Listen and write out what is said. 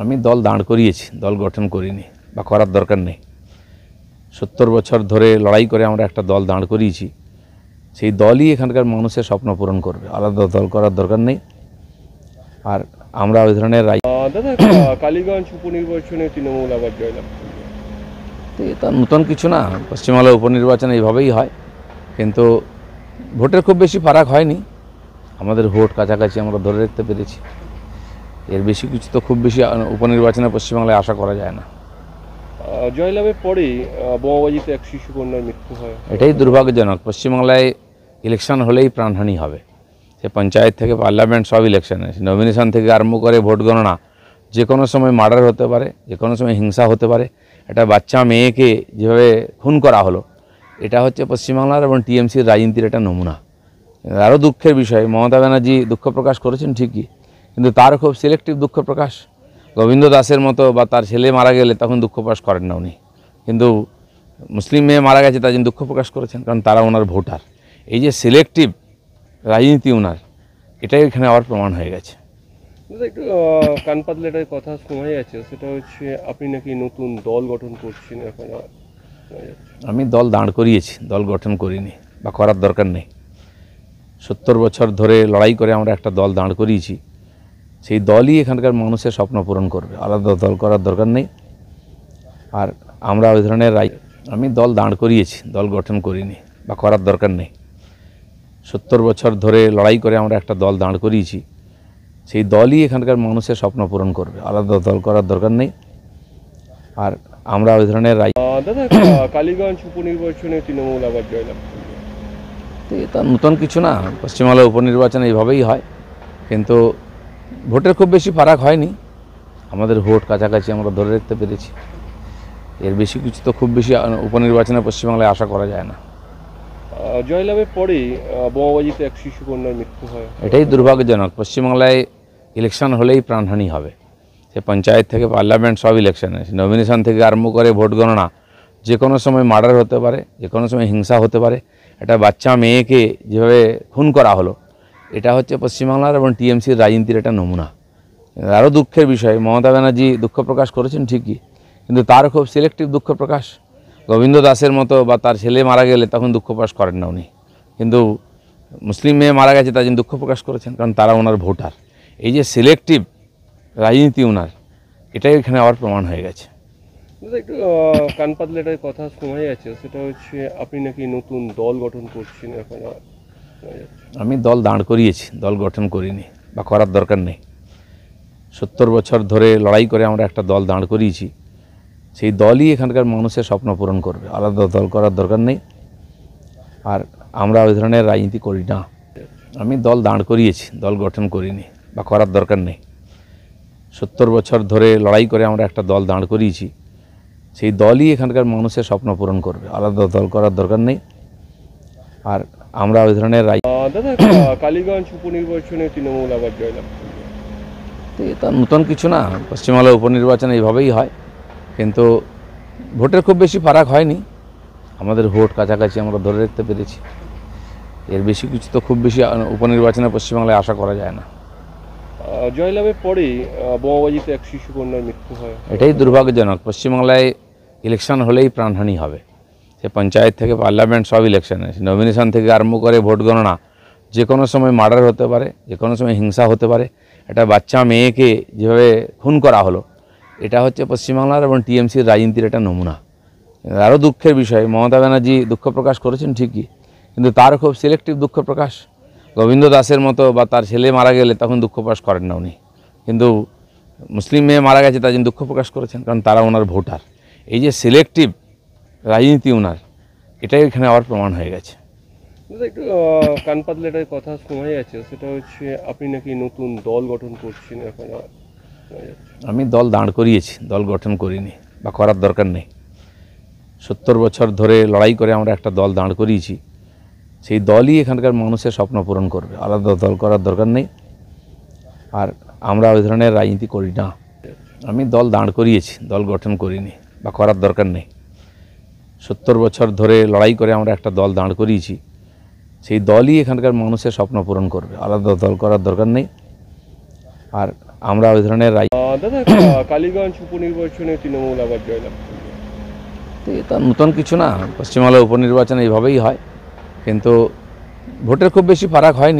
আমি দল দাঁড় করিয়েছি, দল গঠন করিনি বা করার দরকার নেই। 70 বছর ধরে লড়াই করে আমরা একটা দল দাঁড় করিয়েছি, সেই দলই এখানকার মানুষের স্বপ্ন পূরণ করবে, আলাদা দল করার দরকার নেই। আর আমরা ওই ধরনের দাদা কালীগঞ্জ উপনির্বাচনে তৃণমূল আবার জয়লাভ করবে। এটা নতুন কিছু না, পশ্চিমবাংলা উপনির্বাচন এইভাবেই হয়, কিন্তু ভোটের খুব বেশি ফারাক হয়নি। আমাদের ভোট কাছাকাছি আমরা ধরে রাখতে পেরেছি, এর বেশি কিছু তো খুব বেশি উপনির্বাচনে পশ্চিমবাংলায় আশা করা যায় না। জয়লাভের পরেই বোমাবাজিতে এক শিশুকন্যার মৃত্যু হয়, এটাই দুর্ভাগ্যজনক। পশ্চিমবাংলায় ইলেকশন হলেই প্রাণহানি হবে, সে পঞ্চায়েত থেকে পার্লামেন্ট সব ইলেকশনে, নমিনেশন থেকে আরম্ভ করে ভোট গণনা, যে কোনো সময় মার্ডার হতে পারে, যে কোনো সময় হিংসা হতে পারে। একটা বাচ্চা মেয়েকে যেভাবে খুন করা হলো, এটা হচ্ছে পশ্চিমবাংলার এবং টিএমসির রাজনীতির একটা নমুনা। আরও দুঃখের বিষয়, মমতা ব্যানার্জি দুঃখ প্রকাশ করেছেন ঠিকই, কিন্তু তার খুব সিলেক্টিভ দুঃখ প্রকাশ। গোবিন্দ দাসের মতো বা তার ছেলে মারা গেলে তখন দুঃখ প্রকাশ করেন না উনি, কিন্তু মুসলিম মেয়ে মারা গেছে তার জন্য দুঃখ প্রকাশ করেছেন, কারণ তারা ওনার ভোটার। এই যে সিলেক্টিভ রাজনীতি ওনার, এটাই এখানে আবার প্রমাণ হয়ে গেছে। একটু কান পাতলে একটা কথা শোনা যাচ্ছে, সেটা হচ্ছে আপনি নাকি নতুন দল গঠন করছেন এখন। আমি দল দাঁড় করিয়েছি, দল গঠন করিনি বা করার দরকার নেই। 70 বছর ধরে লড়াই করে আমরা একটা দল দাঁড় করিয়েছি, সেই দলই এখানকার মানুষের স্বপ্ন পূরণ করবে, আলাদা দল করার দরকার নেই। আর আমরা ওই ধরনের আমি দল দাঁড় করিয়েছি, দল গঠন করিনি বা করার দরকার নেই। 70 বছর ধরে লড়াই করে আমরা একটা দল দাঁড় করিয়েছি, সেই দলই এখানকার মানুষের স্বপ্ন পূরণ করবে, আলাদা দল করার দরকার নেই। আর আমরা ওই ধরনের দাদা কালীগঞ্জ উপনির্বাচনে তৃণমূল আবার জয়লাভ করবে। এটা নতুন কিছু না, পশ্চিমবাংলা উপনির্বাচন এইভাবেই হয়, কিন্তু ভোটের খুব বেশি ফারাক হয়নি। আমাদের ভোট কাছাকাছি আমরা ধরে রাখতে পেরেছি, এর বেশি কিছু তো খুব বেশি উপনির্বাচনে পশ্চিমবাংলায় আশা করা যায় না। জয়লাভের পরেই বোমাবাজিতে এক শিশুকন্যার মৃত্যু হয়, এটাই দুর্ভাগ্যজনক। পশ্চিমবাংলায় ইলেকশন হলেই প্রাণহানি হবে, সে পঞ্চায়েত থেকে পার্লামেন্ট সব ইলেকশনে, নমিনেশন থেকে আরম্ভ করে ভোট গণনা, যে কোনো সময় মার্ডার হতে পারে, যে কোনো সময় হিংসা হতে পারে। একটা বাচ্চা মেয়েকে যেভাবে খুন করা হলো, এটা হচ্ছে পশ্চিমবাংলার এবং টিএমসির রাজনীতির একটা নমুনা। আরও দুঃখের বিষয়, মমতা ব্যানার্জি দুঃখ প্রকাশ করেছেন ঠিকই, কিন্তু তার খুব সিলেক্টিভ দুঃখ প্রকাশ। গোবিন্দ দাসের মতো বা তার ছেলে মারা গেলে তখন দুঃখ প্রকাশ করেন না উনি, কিন্তু মুসলিম মেয়ে মারা গেছে তার জন্য দুঃখ প্রকাশ করেছেন, কারণ তারা ওনার ভোটার। এই যে সিলেক্টিভ রাজনীতি ওনার, এটাই এখানে আবার প্রমাণ হয়ে গেছে। একটু কান পাতলে একটা কথা শোনা যাচ্ছে, সেটা হচ্ছে আপনি নাকি নতুন দল গঠন করছেন এখন। আমি দল দাঁড় করিয়েছি, দল গঠন করিনি বা করার দরকার নেই। 70 বছর ধরে লড়াই করে আমরা একটা দল দাঁড় করিয়েছি, সেই দলই এখানকার মানুষের স্বপ্ন পূরণ করবে, আলাদা দল করার দরকার নেই। আর আমরা ওই ধরনের রাজনীতি করি না। আমি দল দাঁড় করিয়েছি, দল গঠন করিনি বা করার দরকার নেই। 70 বছর ধরে লড়াই করে আমরা একটা দল দাঁড় করিয়েছি, সেই দলই এখানকার মানুষের স্বপ্ন পূরণ করবে, আলাদা দল করার দরকার নেই। আর আমরা ওই ধরনের দাদা কালীগঞ্জ উপনির্বাচনে তৃণমূল আবার জয়লাভ করবে। এটা নতুন কিছু না, পশ্চিমবাংলা উপনির্বাচন এইভাবেই হয়, কিন্তু ভোটের খুব বেশি ফারাক হয়নি। আমাদের ভোট কাছাকাছি আমরা ধরে রাখতে পেরেছি, এর বেশি কিছু তো খুব বেশি উপনির্বাচনে পশ্চিমবাংলায় আশা করা যায় না। জয়লাভের পরেই বোমাবাজিতে এক শিশুকন্যার মৃত্যু হয়, এটাই দুর্ভাগ্যজনক। পশ্চিমবাংলায় ইলেকশন হলেই প্রাণহানি হবে, সে পঞ্চায়েত থেকে পার্লামেন্ট সব ইলেকশনে, নমিনেশন থেকে আরম্ভ করে ভোট গণনা, যে কোনো সময় মার্ডার হতে পারে, যে কোনো সময় হিংসা হতে পারে। একটা বাচ্চা মেয়েকে যেভাবে খুন করা হলো, এটা হচ্ছে পশ্চিমবাংলার এবং টিএমসির রাজনীতির একটা নমুনা। আরও দুঃখের বিষয়, মমতা ব্যানার্জি দুঃখ প্রকাশ করেছেন ঠিকই, কিন্তু তার খুব সিলেক্টিভ দুঃখ প্রকাশ। গোবিন্দ দাসের মতো বা তার ছেলে মারা গেলে তখন দুঃখ প্রকাশ করেন না উনি, কিন্তু মুসলিম মেয়ে মারা গেছে তার জন্য দুঃখ প্রকাশ করেছেন, কারণ তারা ওনার ভোটার। এই যে সিলেক্টিভ রাজনীতি ওনার, এটাই এখানে আবার প্রমাণ হয়ে গেছে। একটু কান পাতলে একটা কথা শোনা যাচ্ছে, সেটা হচ্ছে আপনি নাকি নতুন দল গঠন করছেন এখন। আমি দল দাঁড় করিয়েছি, দল গঠন করিনি বা করার দরকার নেই। 70 বছর ধরে লড়াই করে আমরা একটা দল দাঁড় করিয়েছি, সেই দলই এখানকার মানুষের স্বপ্ন পূরণ করবে, আলাদা দল করার দরকার নেই। আর আমরা ওই ধরনের রাজনীতি করি না। আমি দল দাঁড় করিয়েছি, দল গঠন করিনি বা করার দরকার নেই। 70 বছর ধরে লড়াই করে আমরা একটা দল দাঁড় করিয়েছি, সেই দলই এখানকার মানুষের স্বপ্ন পূরণ করবে, আলাদা দল করার দরকার নেই। আর আমরা ওই ধরনের দাদা কালীগঞ্জ উপনির্বাচনে তৃণমূল আবার জয়লাভ করবে। তো এটা নতুন কিছু না, পশ্চিমবাংলার উপনির্বাচন এইভাবেই হয়, কিন্তু ভোটের খুব বেশি ফারাক হয়নি।